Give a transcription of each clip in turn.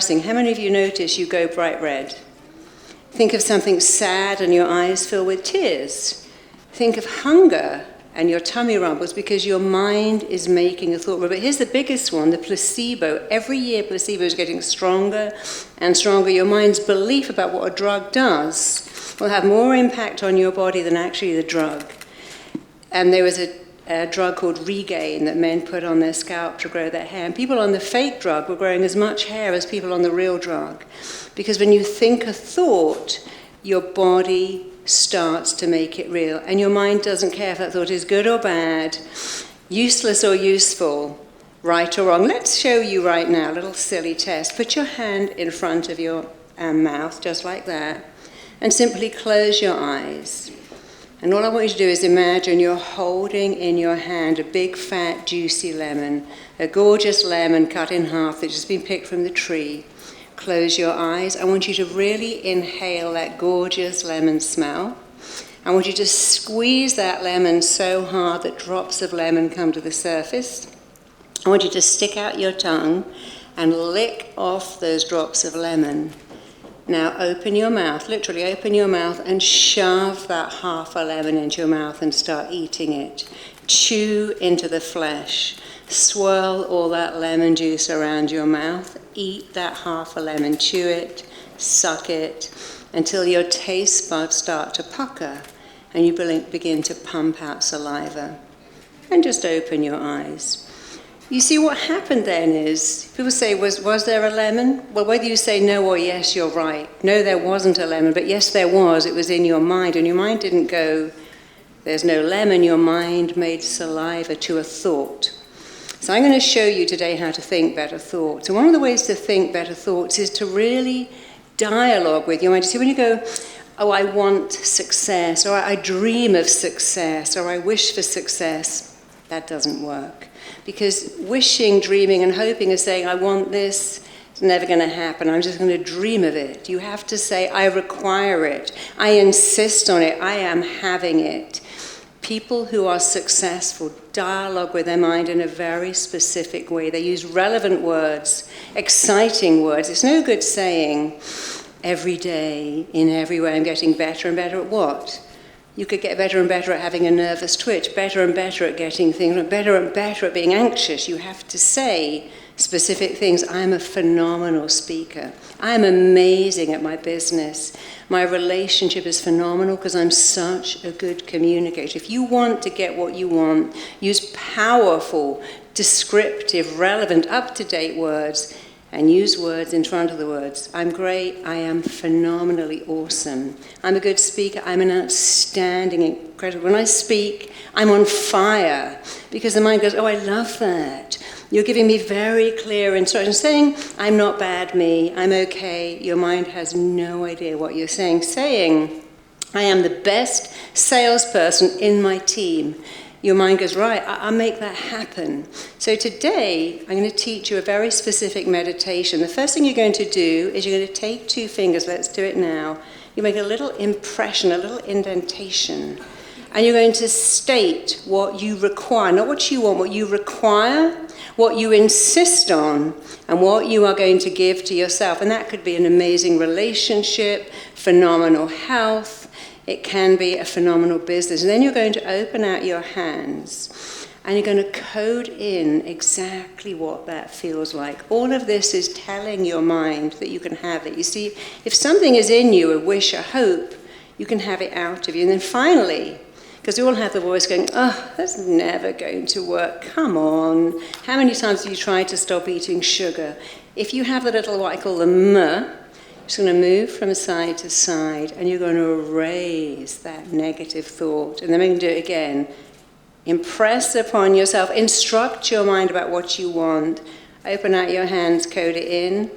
embarrassing. How many of you notice you go bright red? Think of something sad and your eyes fill with tears. Think of hunger and your tummy rumbles because your mind is making a thought. But here's the biggest one, the placebo. Every year placebo is getting stronger and stronger. Your mind's belief about what a drug does will have more impact on your body than actually the drug. And there was a drug called Regain that men put on their scalp to grow their hair. And people on the fake drug were growing as much hair as people on the real drug. Because when you think a thought, your body starts to make it real. And your mind doesn't care if that thought is good or bad, useless or useful, right or wrong. Let's show you right now a little silly test. Put your hand in front of your mouth, just like that, and simply close your eyes. And all I want you to do is imagine you're holding in your hand a big, fat, juicy lemon, a gorgeous lemon cut in half that's just been picked from the tree. Close your eyes. I want you to really inhale that gorgeous lemon smell. I want you to squeeze that lemon so hard that drops of lemon come to the surface. I want you to stick out your tongue and lick off those drops of lemon. Now open your mouth, literally open your mouth and shove that half a lemon into your mouth and start eating it. Chew into the flesh. Swirl all that lemon juice around your mouth. Eat that half a lemon. Chew it, suck it, until your taste buds start to pucker and you begin to pump out saliva. And just open your eyes. You see, what happened then is, people say, was there a lemon? Well, whether you say no or yes, you're right. No, there wasn't a lemon, but yes, there was. It was in your mind, and your mind didn't go, there's no lemon. Your mind made saliva to a thought. So I'm going to show you today how to think better thoughts. And one of the ways to think better thoughts is to really dialogue with your mind. You see, when you go, oh, I want success, or I dream of success, or I wish for success, that doesn't work. Because wishing, dreaming, and hoping is saying, I want this, it's never going to happen. I'm just going to dream of it. You have to say, I require it. I insist on it. I am having it. People who are successful dialogue with their mind in a very specific way. They use relevant words, exciting words. It's no good saying, every day, in every way, I'm getting better and better at what? You could get better and better at having a nervous twitch, better and better at getting things, better and better at being anxious. You have to say specific things. I'm a phenomenal speaker. I'm amazing at my business. My relationship is phenomenal because I'm such a good communicator. If you want to get what you want, use powerful, descriptive, relevant, up-to-date words, and use words in front of the words. I'm great, I am phenomenally awesome. I'm a good speaker, I'm an outstanding, incredible. When I speak, I'm on fire, because the mind goes, oh, I love that. You're giving me very clear instructions, saying, I'm not bad me, I'm okay. Your mind has no idea what you're saying. Saying, I am the best salesperson in my team. Your mind goes, right, I'll make that happen. So today, I'm going to teach you a very specific meditation. The first thing you're going to do is you're going to take 2 fingers, let's do it now. You make a little impression, a little indentation. And you're going to state what you require, not what you want, what you require, what you insist on, and what you are going to give to yourself. And that could be an amazing relationship, phenomenal health. It can be a phenomenal business. And then you're going to open out your hands and you're going to code in exactly what that feels like. All of this is telling your mind that you can have it. You see, if something is in you, a wish, a hope, you can have it out of you. And then finally, because we all have the voice going, oh, that's never going to work. Come on. How many times have you tried to stop eating sugar? If you have the little, what I call the M, just going to move from side to side, and you're going to erase that negative thought. And then we're going to do it again. Impress upon yourself, instruct your mind about what you want. Open out your hands, code it in.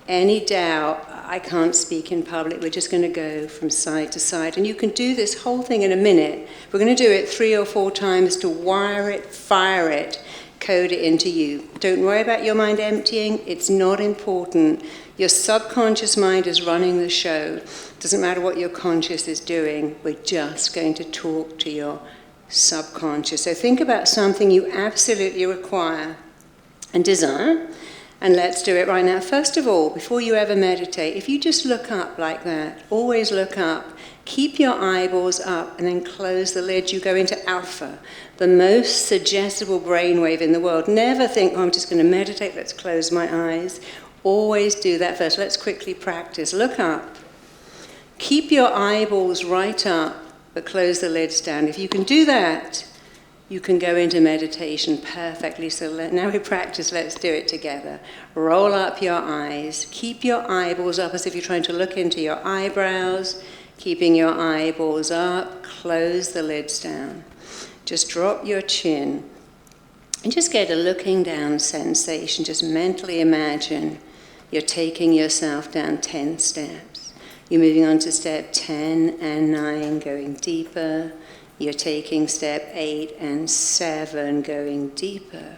Any doubt, I can't speak in public, we're just going to go from side to side. And you can do this whole thing in a minute. We're going to do it 3 or 4 times to wire it, fire it, code it into you. Don't worry about your mind emptying. It's not important. Your subconscious mind is running the show. Doesn't matter what your conscious is doing. We're just going to talk to your subconscious. So think about something you absolutely require and desire, And let's do it right now. First of all, before you ever meditate, if you just look up like that, always look up, keep your eyeballs up and then close the lid. You go into alpha, the most suggestible brainwave in the world. Never think, oh, I'm just going to meditate, let's close my eyes. Always do that first. Let's quickly practice. Look up. Keep your eyeballs right up, but close the lids down. If you can do that, you can go into meditation perfectly. So now we practice, let's do it together. Roll up your eyes. Keep your eyeballs up as if you're trying to look into your eyebrows. Keeping your eyeballs up, close the lids down. Just drop your chin. And just get a looking down sensation. Just mentally imagine you're taking yourself down 10 steps. You're moving on to step 10 and 9, going deeper. You're taking step 8 and 7, going deeper.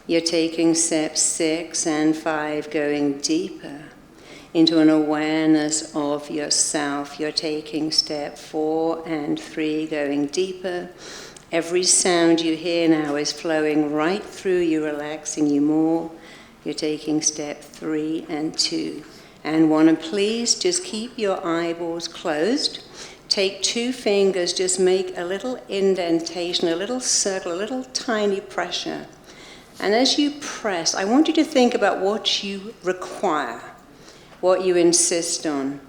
You're taking step 6 and 5, going deeper into an awareness of yourself. You're taking step 4 and 3, going deeper. Every sound you hear now is flowing right through you, relaxing you more. You're taking step 3 and 2. And 1, and please just keep your eyeballs closed. Take 2 fingers, just make a little indentation, a little circle, a little tiny pressure. And as you press, I want you to think about what you require, what you insist on.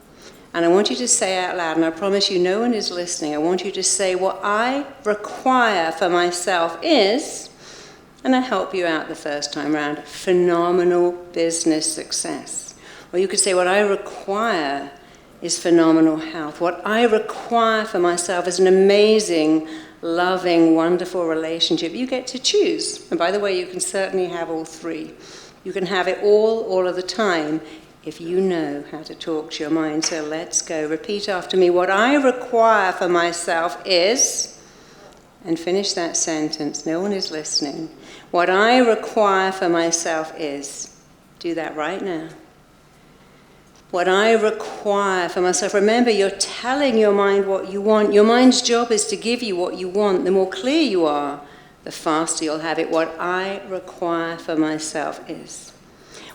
And I want you to say out loud, and I promise you no one is listening, I want you to say, what I require for myself is, and I help you out the first time around, phenomenal business success. Or you could say, what I require is phenomenal health. What I require for myself is an amazing, loving, wonderful relationship. You get to choose. And by the way, you can certainly have all 3. You can have it all of the time, if you know how to talk to your mind. So let's go. Repeat after me. What I require for myself is, and finish that sentence. No one is listening. What I require for myself is. Do that right now. What I require for myself. Remember, you're telling your mind what you want. Your mind's job is to give you what you want. The more clear you are, the faster you'll have it. What I require for myself is.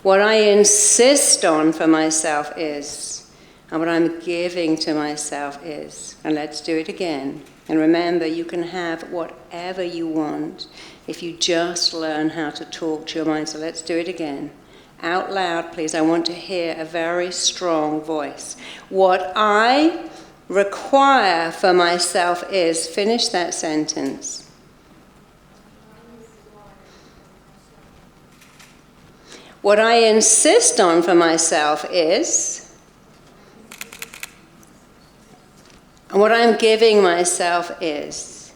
What I insist on for myself is. And what I'm giving to myself is. And let's do it again. And remember, you can have whatever you want if you just learn how to talk to your mind. So let's do it again. Out loud, please. I want to hear a very strong voice. What I require for myself is. Finish that sentence. What I insist on for myself is. And what I'm giving myself is.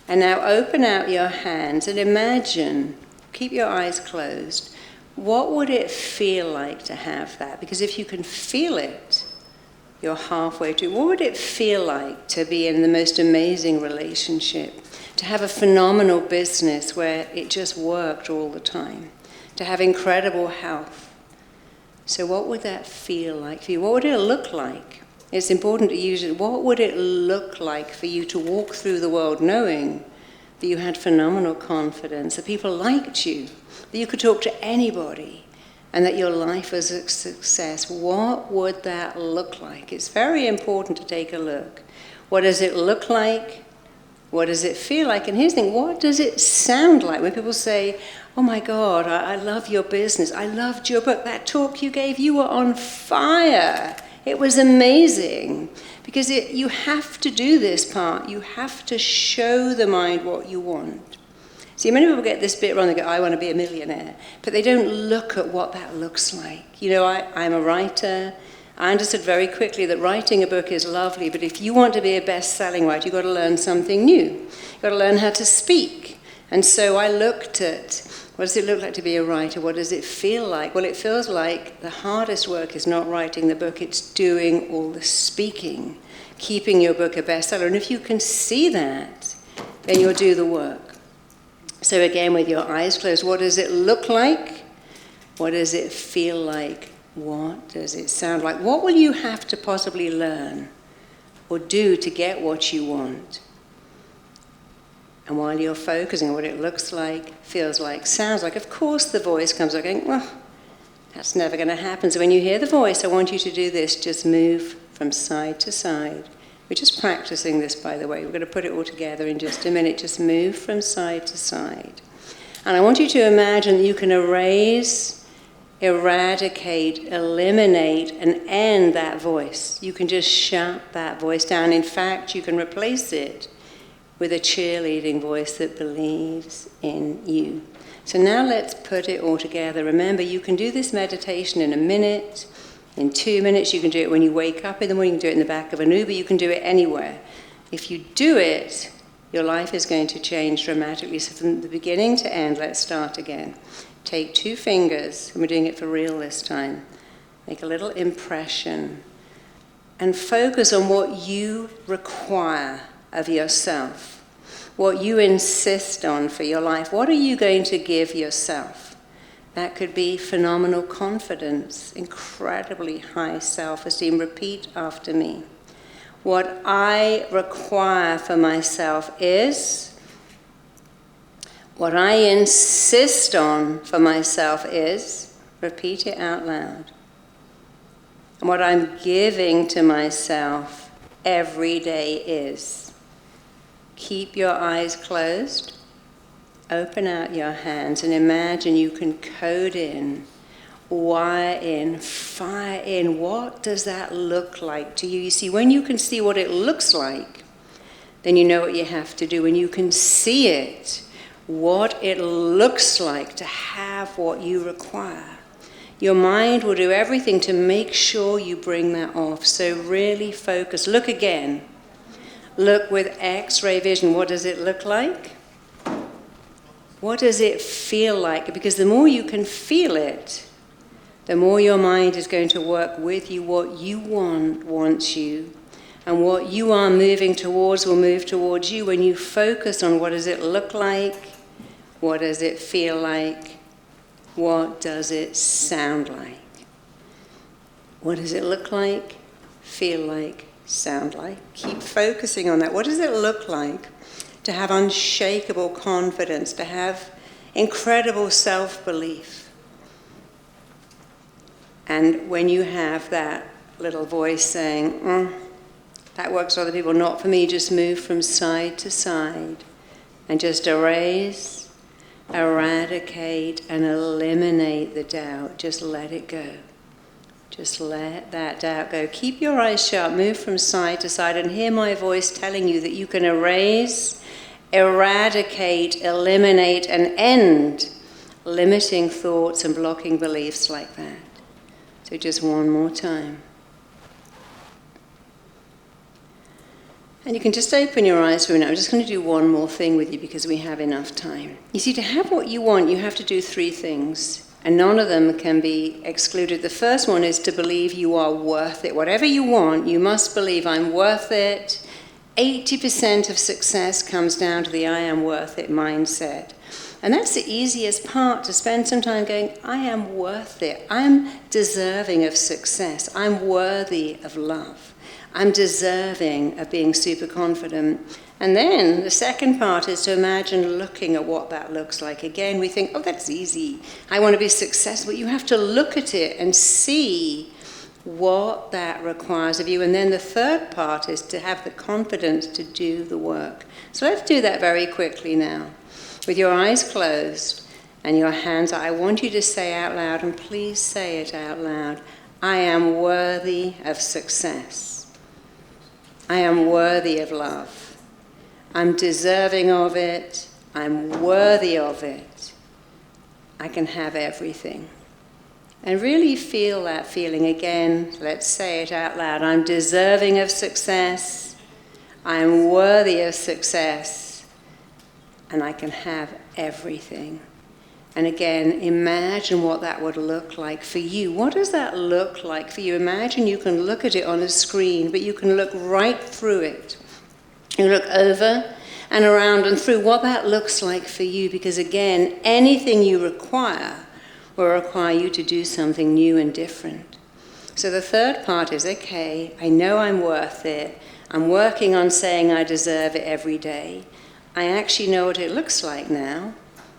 And now open out your hands and imagine. Keep your eyes closed. What would it feel like to have that? Because if you can feel it, you're halfway to. What would it feel like to be in the most amazing relationship? To have a phenomenal business where it just worked all the time? To have incredible health? So what would that feel like for you? What would it look like? It's important to use it. What would it look like for you to walk through the world knowing that you had phenomenal confidence, that people liked you, that you could talk to anybody, and that your life was a success? What would that look like? It's very important to take a look. What does it look like? What does it feel like? And here's the thing, what does it sound like? When people say, oh my God, I love your business, I loved your book, that talk you gave, you were on fire. It was amazing. Because you have to do this part. You have to show the mind what you want. See, many people get this bit wrong. They go, I want to be a millionaire. But they don't look at what that looks like. You know, I'm a writer. I understood very quickly that writing a book is lovely, but if you want to be a best-selling writer, you've got to learn something new. You've got to learn how to speak. And so I looked at, what does it look like to be a writer? What does it feel like? Well, it feels like the hardest work is not writing the book, it's doing all the speaking, keeping your book a bestseller. And if you can see that, then you'll do the work. So again, with your eyes closed, what does it look like? What does it feel like? What does it sound like? What will you have to possibly learn or do to get what you want? And while you're focusing on what it looks like, feels like, sounds like, of course the voice comes up going, well, that's never going to happen. So when you hear the voice, I want you to do this. Just move from side to side. We're just practicing this, by the way. We're going to put it all together in just a minute. Just move from side to side. And I want you to imagine that you can erase, eradicate, eliminate, and end that voice. You can just shut that voice down. In fact, you can replace it with a cheerleading voice that believes in you. So now let's put it all together. Remember, you can do this meditation in a minute, in 2 minutes. You can do it when you wake up in the morning. You can do it in the back of an Uber. You can do it anywhere. If you do it, your life is going to change dramatically. So from the beginning to end, let's start again. Take 2 fingers, and we're doing it for real this time. Make a little impression and focus on what you require of yourself, what you insist on for your life. What are you going to give yourself? That could be phenomenal confidence, incredibly high self-esteem. Repeat after me. What I require for myself is, what I insist on for myself is, repeat it out loud. And what I'm giving to myself every day is. Keep your eyes closed, open out your hands, and imagine you can code in, wire in, fire in. What does that look like to you? You see, when you can see what it looks like, then you know what you have to do. When you can see it, what it looks like to have what you require, your mind will do everything to make sure you bring that off. So really focus. Look again. Look with X-ray vision. What does it look like? What does it feel like? Because the more you can feel it, the more your mind is going to work with you. What you want wants you. And what you are moving towards will move towards you. When you focus on what does it look like, what does it feel like, what does it sound like? What does it look like, feel like, sound like? Keep focusing on that. What does it look like to have unshakable confidence, to have incredible self-belief? And when you have that little voice saying, that works for other people, not for me, just move from side to side and just erase, eradicate, and eliminate the doubt. Just let it go. Just let that doubt go. Keep your eyes sharp, move from side to side, and hear my voice telling you that you can erase, eradicate, eliminate, and end limiting thoughts and blocking beliefs like that. So just one more time. And you can just open your eyes for a minute. I'm just going to do one more thing with you because we have enough time. You see, to have what you want, you have to do 3 things. And none of them can be excluded. The first one is to believe you are worth it. Whatever you want, you must believe I'm worth it. 80% of success comes down to the I am worth it mindset. And that's the easiest part, to spend some time going, I am worth it. I'm deserving of success. I'm worthy of love. I'm deserving of being super confident. And then the second part is to imagine looking at what that looks like. Again, we think, oh, that's easy. I want to be successful. You have to look at it and see what that requires of you. And then the third part is to have the confidence to do the work. So let's do that very quickly now. With your eyes closed and your hands out, I want you to say out loud, and please say it out loud, I am worthy of success. I am worthy of love. I'm deserving of it. I'm worthy of it. I can have everything. And really feel that feeling again. Let's say it out loud. I'm deserving of success. I'm worthy of success. And I can have everything. And again, imagine what that would look like for you. What does that look like for you? Imagine you can look at it on a screen, but you can look right through it. You look over and around and through what that looks like for you, because again, anything you require will require you to do something new and different. So the third part is, okay, I know I'm worth it. I'm working on saying I deserve it every day. I actually know what it looks like now.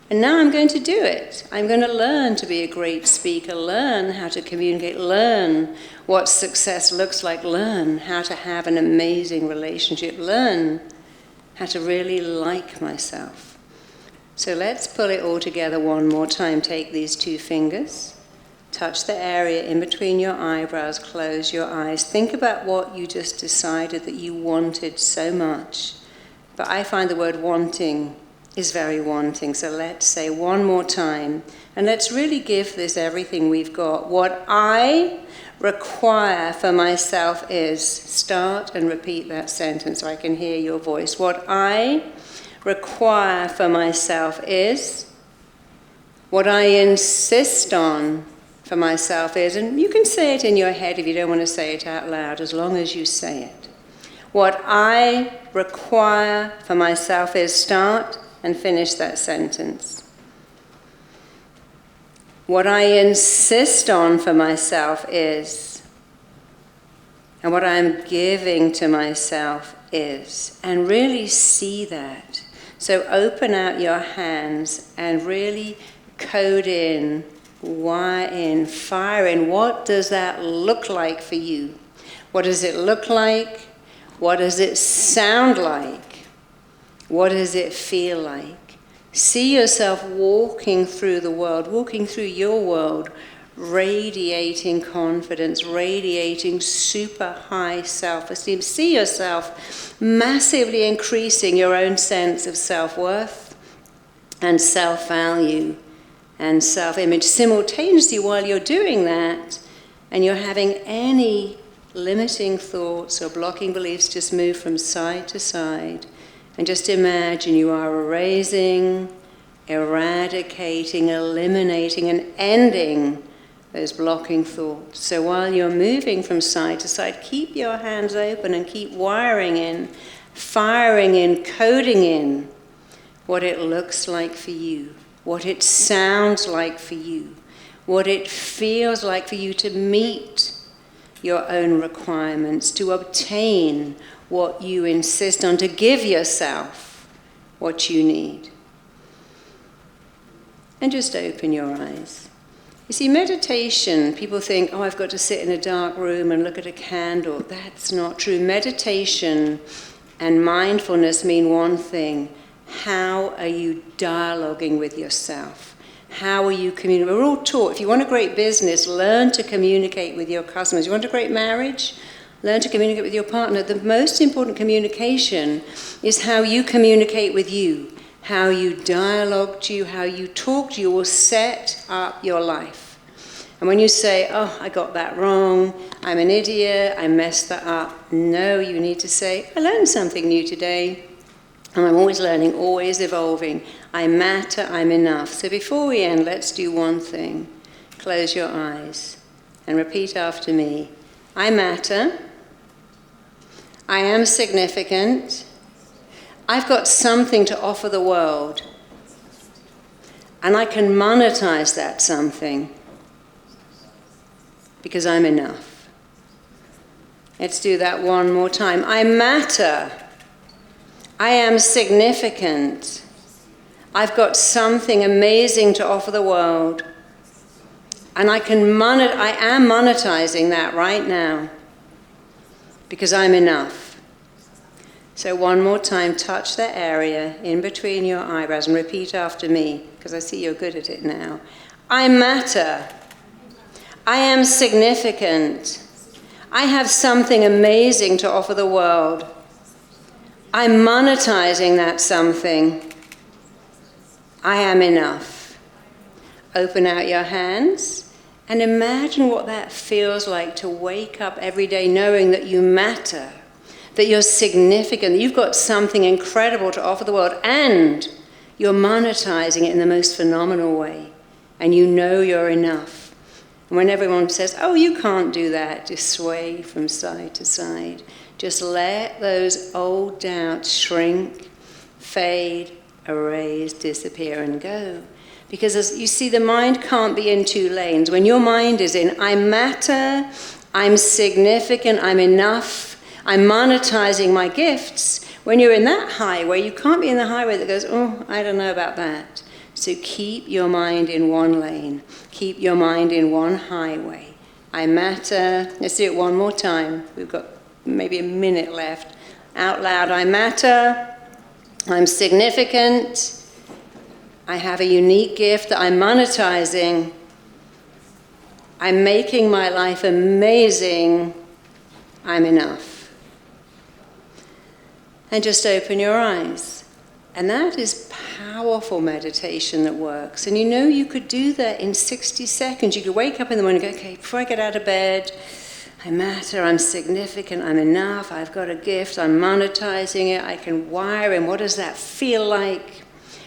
And now I'm going to do it. I'm going to learn to be a great speaker, learn how to communicate, learn what success looks like, learn how to have an amazing relationship, learn how to really like myself. So let's pull it all together one more time. Take these 2 fingers, touch the area in between your eyebrows, close your eyes. Think about what you just decided that you wanted so much. But I find the word wanting is very wanting. So let's say one more time, and let's really give this everything we've got. What I require for myself is, start and repeat that sentence so I can hear your voice. What I require for myself is, what I insist on for myself is, and you can say it in your head if you don't want to say it out loud, as long as you say it. What I require for myself is, start and finish that sentence. What I insist on for myself is, and what I'm giving to myself is, and really see that. So open out your hands and really code in, wire in, fire in. What does that look like for you? What does it look like? What does it sound like? What does it feel like? See yourself walking through the world, walking through your world, radiating confidence, radiating super high self-esteem. See yourself massively increasing your own sense of self-worth and self-value and self-image simultaneously while you're doing that, and you're having any limiting thoughts or blocking beliefs. Just move from side to side. And just imagine you are erasing, eradicating, eliminating, and ending those blocking thoughts. So while you're moving from side to side, keep your hands open and keep wiring in, firing in, coding in what it looks like for you, what it sounds like for you, what it feels like for you to meet your own requirements, to obtain what you insist on, to give yourself what you need. And just open your eyes. You see, meditation, people think, oh, I've got to sit in a dark room and look at a candle. That's not true. Meditation and mindfulness mean one thing. How are you dialoguing with yourself? How are you communicating? We're all taught, if you want a great business, learn to communicate with your customers. You want a great marriage? Learn to communicate with your partner. The most important communication is how you communicate with you, how you dialogue to you, how you talk to you will set up your life. And when you say, oh, I got that wrong, I'm an idiot, I messed that up, no, you need to say, I learned something new today, and I'm always learning, always evolving. I matter, I'm enough. So before we end, let's do one thing. Close your eyes and repeat after me. I matter. I am significant. I've got something to offer the world. And I can monetize that something because I'm enough. Let's do that one more time. I matter. I am significant. I've got something amazing to offer the world. And I am monetizing that right now because I'm enough. So one more time, touch that area in between your eyebrows and repeat after me, because I see you're good at it now. I matter. I am significant. I have something amazing to offer the world. I'm monetizing that something. I am enough. Open out your hands. And imagine what that feels like to wake up every day knowing that you matter, that you're significant, that you've got something incredible to offer the world, and you're monetizing it in the most phenomenal way, and you know you're enough. And when everyone says, oh, you can't do that, just sway from side to side. Just let those old doubts shrink, fade, erase, disappear, and go. Because as you see, the mind can't be in two lanes. When your mind is in, I matter, I'm significant, I'm enough, I'm monetizing my gifts, When you're in that highway, you can't be in the highway that goes, oh, I don't know about that. So keep your mind in one lane. Keep your mind in one highway. I matter. Let's do it one more time. We've got maybe a minute left. Out loud, I matter. I'm significant. I have a unique gift that I'm monetizing. I'm making my life amazing. I'm enough. And just open your eyes. And that is powerful meditation that works. And you know you could do that in 60 seconds. You could wake up in the morning and go, okay, before I get out of bed, I matter, I'm significant, I'm enough, I've got a gift, I'm monetizing it, I can wire in. What does that feel like?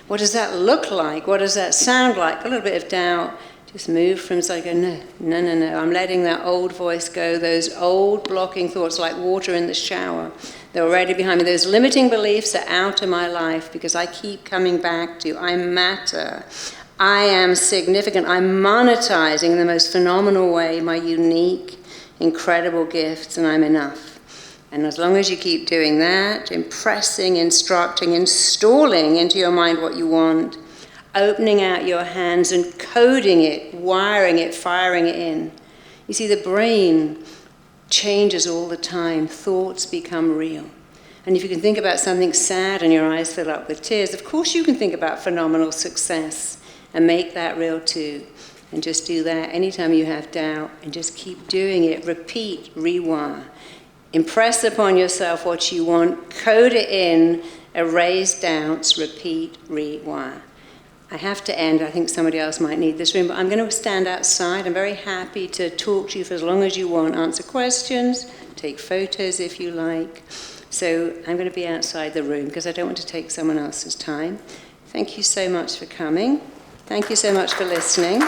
What does that look like? What does that sound like? A little bit of doubt. Just move from inside, go, no. I'm letting that old voice go, those old blocking thoughts like water in the shower. They're already behind me. Those limiting beliefs are out of my life because I keep coming back to, I matter. I am significant. I'm monetizing in the most phenomenal way my unique, incredible gifts, and I'm enough. And as long as you keep doing that, impressing, instructing, installing into your mind what you want, opening out your hands and coding it, wiring it, firing it in. You see, the brain changes all the time. Thoughts become real. And if you can think about something sad and your eyes fill up with tears, of course you can think about phenomenal success and make that real too. And just do that anytime you have doubt and just keep doing it. Repeat, rewire. Impress upon yourself what you want, code it in, erase doubts, repeat, rewire. I have to end. I think somebody else might need this room, but I'm going to stand outside. I'm very happy to talk to you for as long as you want, answer questions, take photos if you like. So I'm going to be outside the room because I don't want to take someone else's time. Thank you so much for coming. Thank you so much for listening.